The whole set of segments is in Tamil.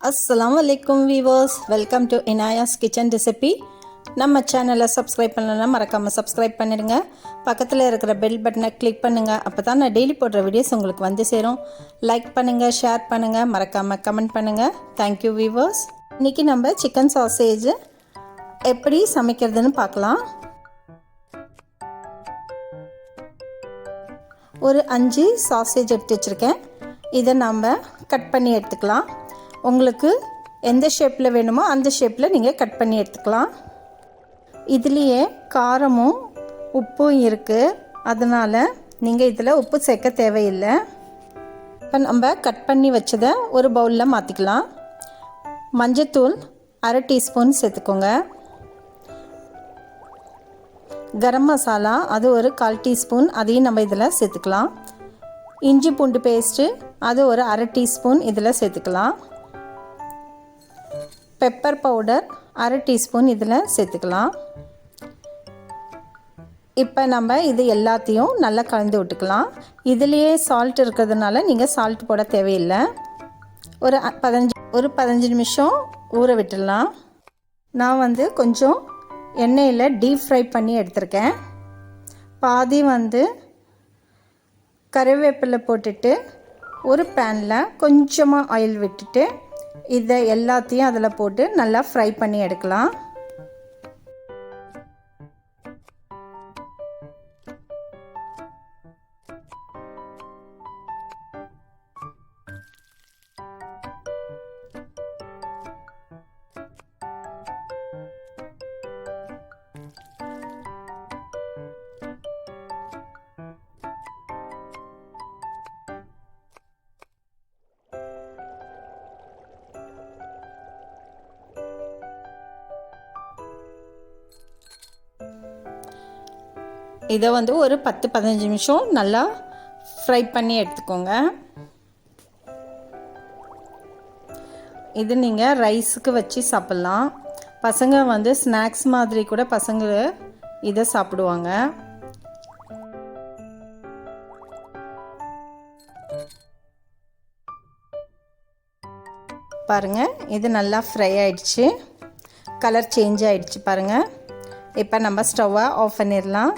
அஸ்ஸலாமு அலைக்கும் viewers, welcome to Inaya's kitchen recipe. நம்ம சேனலை சப்ஸ்கிரைப் பண்ணலாம், மறக்காமல் சப்ஸ்கிரைப் பண்ணிடுங்க. பக்கத்தில் இருக்கிற பெல் பட்டனை கிளிக் பண்ணுங்கள். அப்போ தான் நான் டெய்லி போடுற வீடியோஸ் உங்களுக்கு வந்து சேரும். லைக் பண்ணுங்கள், ஷேர் பண்ணுங்கள், மறக்காமல் கமெண்ட் பண்ணுங்கள். Thank you viewers. இன்றைக்கி நம்ம சிக்கன் சாசேஜ் எப்படி சமைக்கிறதுன்னு பார்க்கலாம். ஒரு 5 சாசேஜ் எடுத்து வச்சுருக்கேன். இதை நம்ம கட் பண்ணி எடுத்துக்கலாம். உங்களுக்கு எந்த ஷேப்பில் வேணுமோ அந்த ஷேப்பில் நீங்கள் கட் பண்ணி எடுத்துக்கலாம். இதுலேயே காரமும் உப்பும் இருக்குது, அதனால் நீங்கள் இதில் உப்பு சேர்க்க தேவையில்லை. இப்போ நம்ம கட் பண்ணி வச்சதை ஒரு பவுலில் மாற்றிக்கலாம். மஞ்சத்தூள் 1/2 டீஸ்பூன் சேர்த்துக்கோங்க. கரம் மசாலா அது ஒரு 1/4 டீஸ்பூன், அதையும் நம்ம இதில் சேர்த்துக்கலாம். இஞ்சி பூண்டு பேஸ்ட்டு அது ஒரு 1/2 டீஸ்பூன் இதில் சேர்த்துக்கலாம். பெப்பர் பவுடர் 1/2 டீஸ்பூன் இதில் சேர்த்துக்கலாம். இப்போ நம்ம இது எல்லாத்தையும் நல்லா கலந்து விட்டுக்கலாம். இதுலேயே சால்ட் இருக்கிறதுனால நீங்கள் சால்ட் போட தேவையில்லை. ஒரு 15 நிமிஷம் ஊற விட்டுடலாம். நான் கொஞ்சம் எண்ணெயில் டீப் ஃப்ரை பண்ணி எடுத்திருக்கேன். பாதி கறிவேப்பிலை போட்டுட்டு ஒரு பேனில் கொஞ்சமாக ஆயில் விட்டுட்டு இதை எல்லாத்தையும் அதில் போட்டு நல்லா ஃப்ரை பண்ணி எடுக்கலாம். இதை ஒரு 10-15 நிமிஷம் நல்லா ஃப்ரை பண்ணி எடுத்துக்கோங்க. இது நீங்கள் ரைஸுக்கு வச்சு சாப்பிட்லாம். பசங்க ஸ்நாக்ஸ் மாதிரி கூட பசங்க இதை சாப்பிடுவாங்க. பாருங்கள், இது நல்லா ஃப்ரை ஆயிடுச்சு, கலர் சேஞ்ச் ஆகிடுச்சு பாருங்கள். இப்போ நம்ம ஸ்டவ்வை ஆஃப் பண்ணிடலாம்.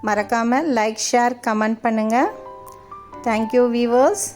மறக்காமல் லைக், ஷேர், கமெண்ட் பண்ணுங்கள். Thank you viewers.